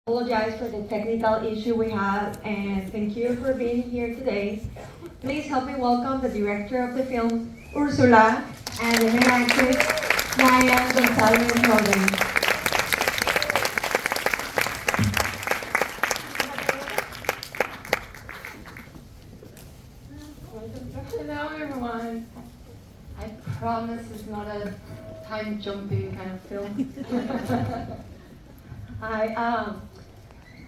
Apologize for the technical issue we had, and thank you for being here today. Please help me welcome the director of the film, Ursula, and the main actress, Naian González Norvid. Hello everyone. I promise it's not a time jumping kind of film.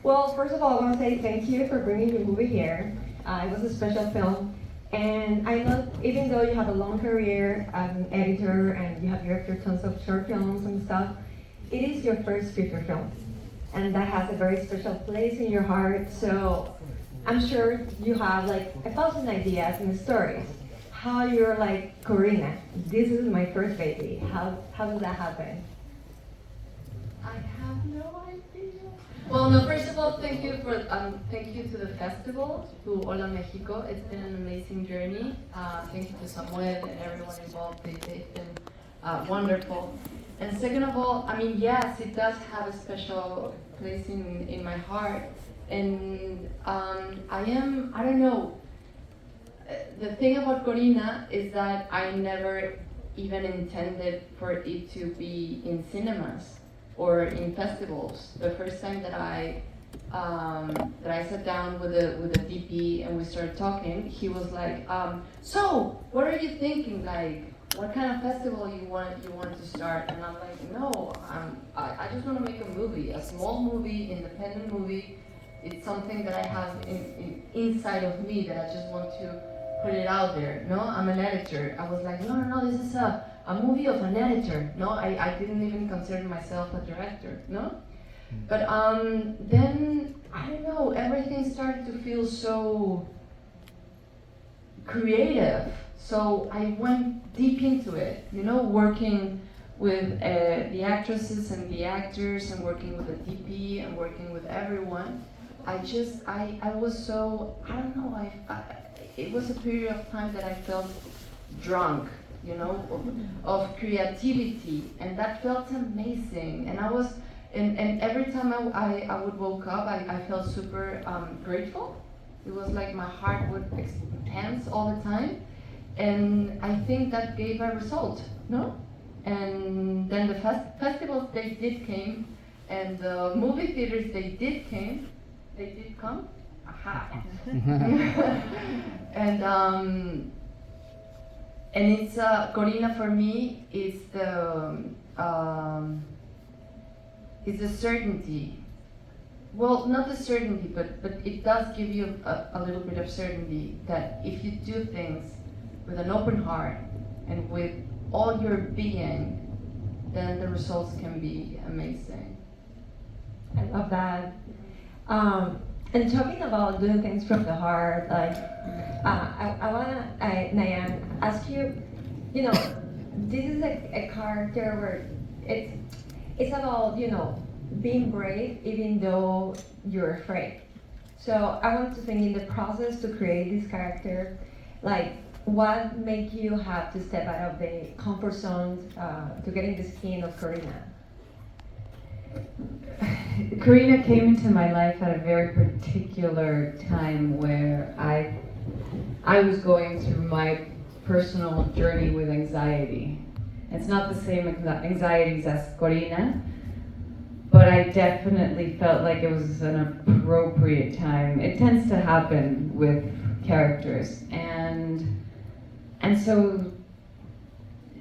Well, first of all, I want to say thank you for bringing the movie here. It was a special film, and I know even though you have a long career as an editor and you have directed tons of short films and stuff, it is your first feature film, and that has a very special place in your heart. So I'm sure you have like 1,000 ideas and stories. How you're like, Corina, this is my first baby. How did that happen? I have no idea. Well, no. First of all, thank you to the festival, to Hola Mexico. It's been an amazing journey. Thank you to Samuel and everyone involved. They've been wonderful. And second of all, I mean, yes, it does have a special place in my heart. And I don't know. The thing about Corina is that I never even intended for it to be in cinemas or in festivals. The first time that I sat down with a DP and we started talking, he was like, "So, what are you thinking? Like, what kind of festival you want to start?" And I'm like, "No, I just want to make a movie, a small movie, independent movie. It's something that I have inside of me that I just want to put it out there. No, I'm an editor." I was like, no, this is a movie of an editor. No, I didn't even consider myself a director. No, but then I don't know. Everything started to feel so creative. So I went deep into it. You know, working with the actresses and the actors, and working with the DP, and working with everyone. I was so, I don't know, it was a period of time that I felt drunk, you know, of creativity, and that felt amazing. And and every time I would woke up, I felt super grateful. It was like my heart would expand all the time, and I think that gave a result, no? And then the festivals, they did came, and the movie theaters, they did come. Aha. And it's Corina for me is the certainty. Well, not the certainty, but it does give you a little bit of certainty that if you do things with an open heart and with all your being, then the results can be amazing. I love that. And talking about doing things from the heart, like I wanna, Naian, ask you. You know, this is a character where it's about being brave even though you're afraid. So I want to think in the process to create this character, like what made you have to step out of the comfort zone to get in the skin of Corina? Corina came into my life at a very particular time where I was going through my personal journey with anxiety. It's not the same anxieties as Corina, but I definitely felt like it was an appropriate time. It tends to happen with characters, and so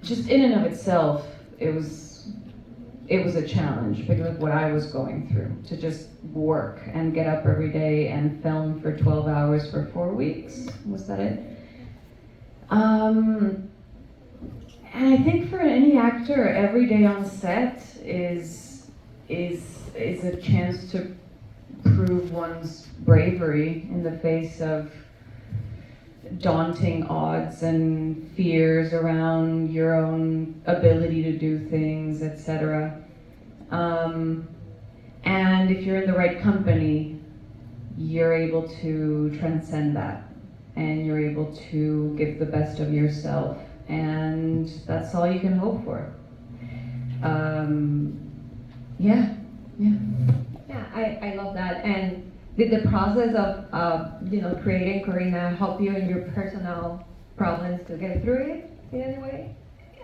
just in and of itself, it was a challenge because of what I was going through, to just work and get up every day and film for 12 hours for 4 weeks. Was that it? And I think for any actor, every day on set is a chance to prove one's bravery in the face of daunting odds and fears around your own ability to do things, etc. And if you're in the right company, you're able to transcend that, and you're able to give the best of yourself, and that's all you can hope for. Yeah. Yeah, I love that. And did the process of creating Corina help you in your personal problems to get through it in any way?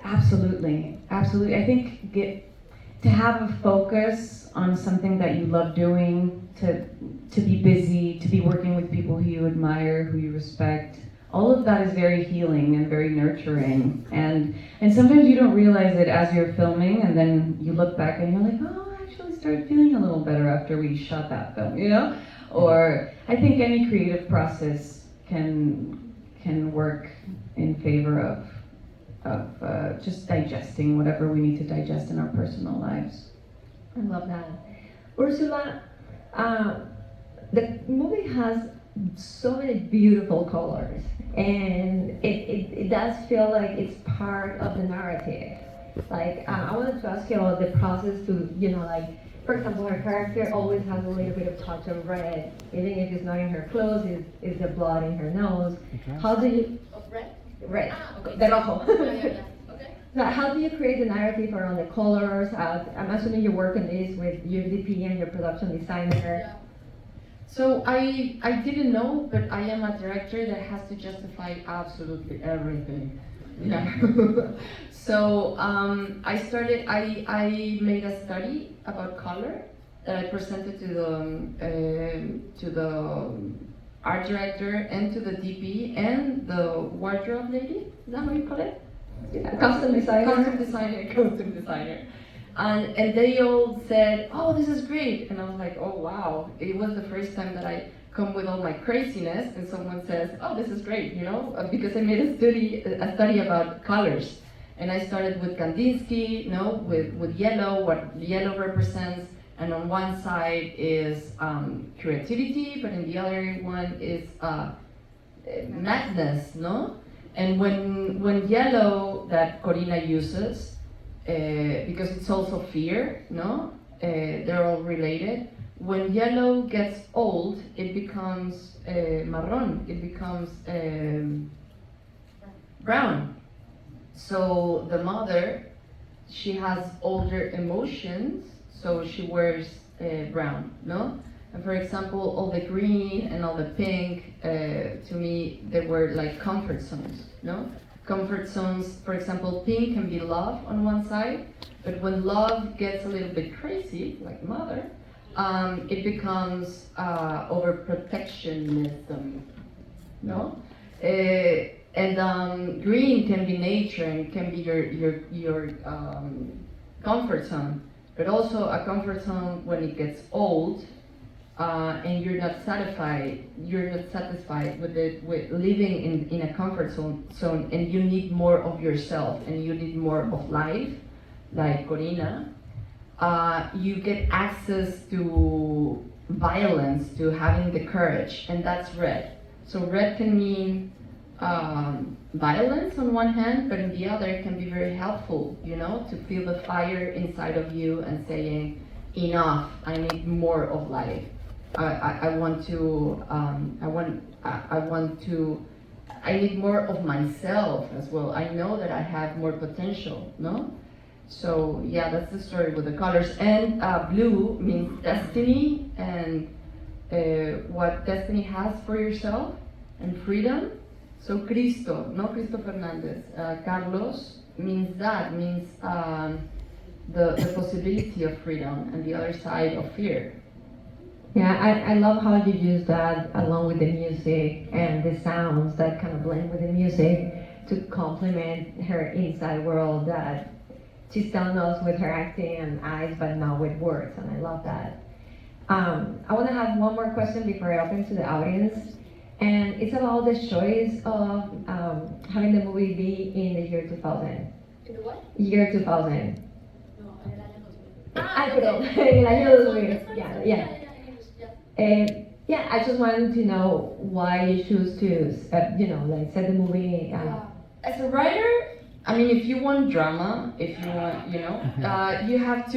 Absolutely, absolutely. I think to have a focus on something that you love doing, to be busy, to be working with people who you admire, who you respect, all of that is very healing and very nurturing. And sometimes you don't realize it as you're filming, and then you look back and you're like, oh, I actually started feeling a little better after we shot that film, you know? Or I think any creative process can work in favor of just digesting whatever we need to digest in our personal lives. I love that. Ursula, the movie has so many beautiful colors, and it does feel like it's part of the narrative. Like, I wanted to ask you about the process to, for example, her character always has a little bit of touch of red, even if it's not in her clothes, it's the blood in her nose. Okay. How do you... Of red? Red. Okay. De rojo. Yeah. Okay. So how do you create the narrative around the colors? I'm assuming you work on this with your DP and your production designer. Yeah. So I didn't know, but I am a director that has to justify absolutely everything. Yeah. So I made a study about color that I presented to the art director and to the DP and the wardrobe lady. Is that how you call it? Yeah, costume designer. Costume designer. And they all said, oh, this is great. And I was like, oh, wow. It was the first time that I come with all my craziness and someone says, oh, this is great, because I made a study about colors. And I started with Kandinsky, with yellow, what yellow represents. And on one side is creativity, but in the other one is madness, no? And when yellow that Corina uses, because it's also fear, no? They're all related. When yellow gets old, it becomes marron, it becomes brown. So the mother, she has older emotions, so she wears brown, no? And for example, all the green and all the pink, to me, they were like comfort zones, no? Comfort zones, for example, pink can be love on one side, but when love gets a little bit crazy, like mother, it becomes overprotectionism, no? And green can be nature and can be your comfort zone, but also a comfort zone when it gets old, and you're not satisfied with living in a comfort zone, and you need more of yourself and you need more of life, like Corina. You get access to violence, to having the courage, and that's red. So red can mean violence on one hand, but on the other it can be very helpful, to feel the fire inside of you and saying, enough, I need more of life. I need more of myself as well. I know that I have more potential, no? So yeah, that's the story with the colors. And blue means destiny and what destiny has for yourself and freedom. So Cristo Fernández. Carlos means the possibility of freedom and the other side of fear. Yeah, I love how you use that along with the music and the sounds that kind of blend with the music to complement her inside world that she's telling us with her acting and eyes, but not with words, and I love that. I want to have one more question before I open to the audience, and it's about the choice of having the movie be in the year 2000. In the what? Year 2000. No, en el año 2000. Perdón, en el año 2000. Yeah. Yeah, I just wanted to know why you choose to, set the movie. As a writer, I mean, if you want drama, if you want, you have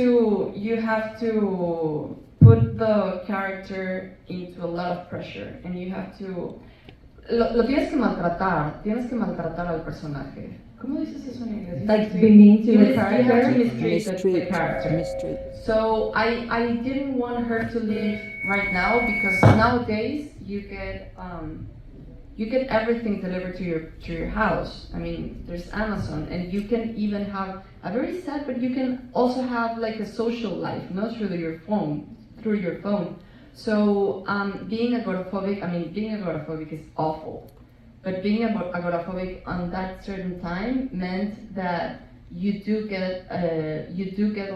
to put the character into a lot of pressure, and you have to, lo tienes que maltratar al personaje. ¿Cómo dices eso en inglés? Like being into the You have to character? mistreat the character. So I didn't want her to leave right now because nowadays you get everything delivered to your house. I mean, there's Amazon, and you can even have a very sad, but you can also have like a social life, not through your phone. So being agoraphobic is awful. But being agoraphobic on that certain time meant that you do get a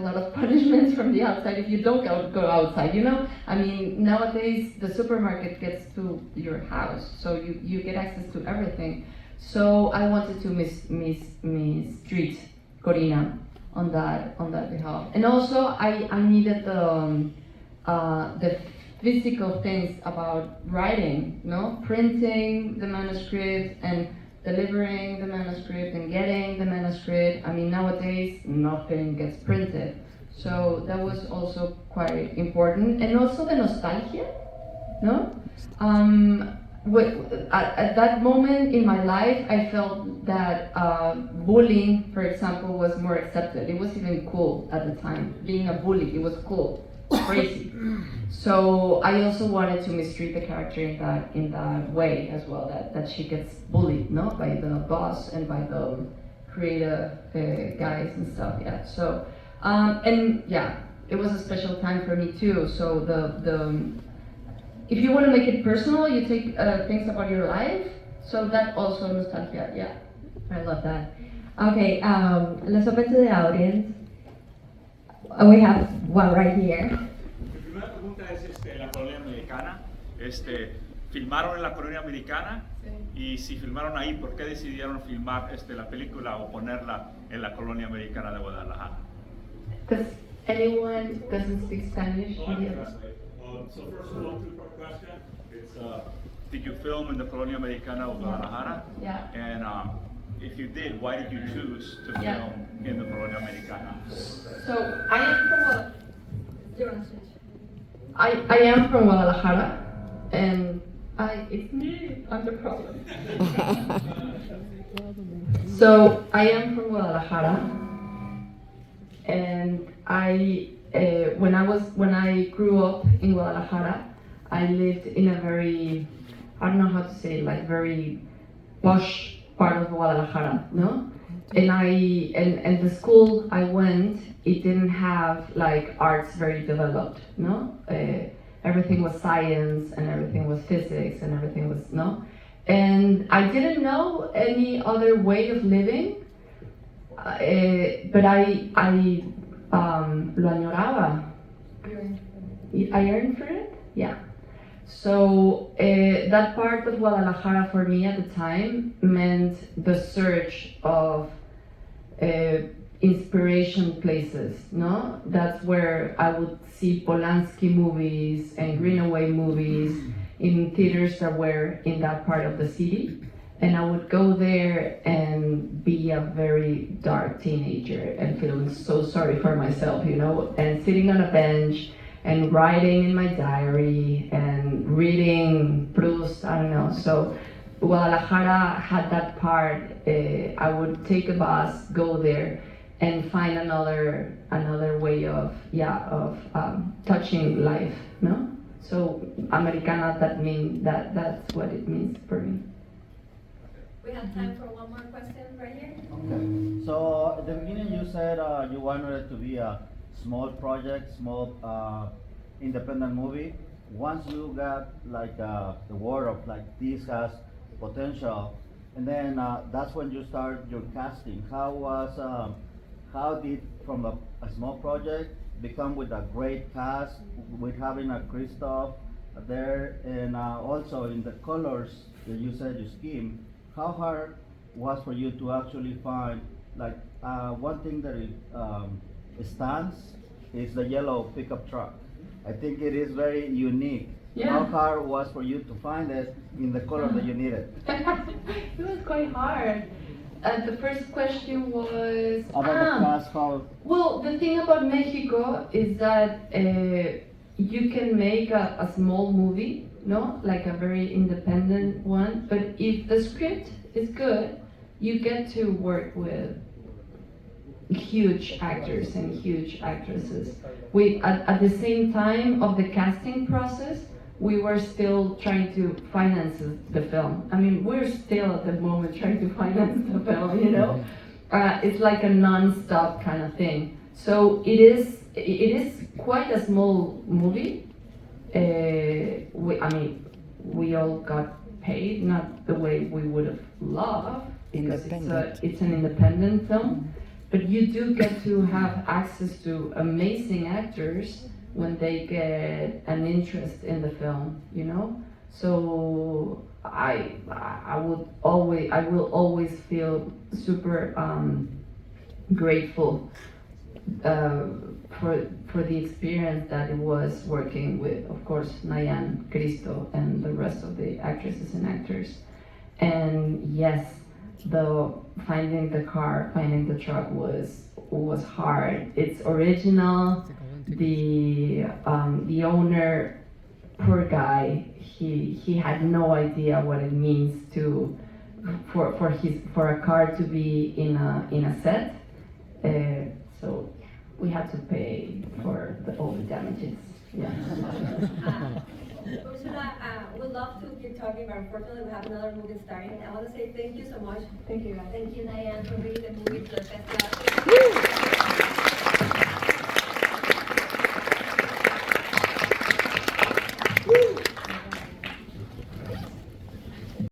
lot of punishments from the outside if you don't go outside. You know, I mean, nowadays the supermarket gets to your house, so you get access to everything. So I wanted to mistreat Corina on that behalf, and also I needed the physical things about writing, no? Printing the manuscript and delivering the manuscript and getting the manuscript. I mean, nowadays nothing gets printed. So that was also quite important. And also the nostalgia, no? At that moment in my life, I felt that bullying, for example, was more accepted. It was even cool at the time. Being a bully, it was cool. Crazy. So I also wanted to mistreat the character in that way as well, that she gets bullied, no, by the boss and by the creative guys and stuff. Yeah. So and yeah, it was a special time for me too. So the if you want to make it personal, you take things about your life. So that also nostalgia. Yeah. I love that. Okay, let's open to the audience. We have one right here. Mi primera pregunta es la colonia americana. ¿Filmaron en la colonia americana? Sí. Y si filmaron ahí, ¿por qué decidieron filmar la película o ponerla en la colonia americana de Guadalajara? Does anyone doesn't speak Spanish? So first of all, two-part question. It's did you film in the colonia americana of Guadalajara? Yeah. And if you did, why did you choose to film in the colonia americana? So I am from Guadalajara, and it's me. I'm the problem. So I am from Guadalajara, and when I grew up in Guadalajara, I lived in a very, I don't know how to say it, like very posh part of Guadalajara, no? And the school I went, it didn't have like arts very developed, no? Everything was science and everything was physics and everything was, no? And I didn't know any other way of living, but I lo añoraba. I yearned for it? Yeah. So that part of Guadalajara for me at the time meant the search of inspiration places, no? That's where I would see Polanski movies and Greenaway movies in theaters that were in that part of the city. And I would go there and be a very dark teenager and feeling so sorry for myself, you know, and sitting on a bench and writing in my diary and reading Proust, I don't know. So Guadalajara had that part. I would take a bus, go there, and find another way of touching life, no? So Americana, that's what it means for me. We have time for one more question right here. Okay. So at the beginning you said you wanted it to be a small project, small independent movie. Once you got like the word of like this has potential, and then that's when you start your casting. How did from a small project become with a great cast, with having a Christoph there, and also in the colors that you said you scheme? How hard was for you to actually find, like, one thing that stands is the yellow pickup truck. I think it is very unique. Yeah. How hard was for you to find it in the color that you needed? It was quite hard. The first question was About the cast, how? Well, the thing about Mexico is that you can make a small movie, no, like a very independent one. But if the script is good, you get to work with huge actors and huge actresses. We, at the same time of the casting process, we were still trying to finance the film. I mean, we're still at the moment trying to finance the film, you know? It's like a non-stop kind of thing. So it is quite a small movie. We all got paid, not the way we would have loved, because it's an independent film. But you do get to have access to amazing actors when they get an interest in the film, you know? So I will always feel super grateful for the experience that it was working with, of course, Naian, Cristo, and the rest of the actresses and actors. And yes, finding the truck was hard. It's original. The owner, poor guy, he had no idea what it means for a car to be in a set. So we had to pay for all the damages. Yeah. Ursula, we'd love to keep talking, but unfortunately we have another movie starting. I want to say thank you so much. Thank you. Thank you, Naian, for bringing the movie to the festival.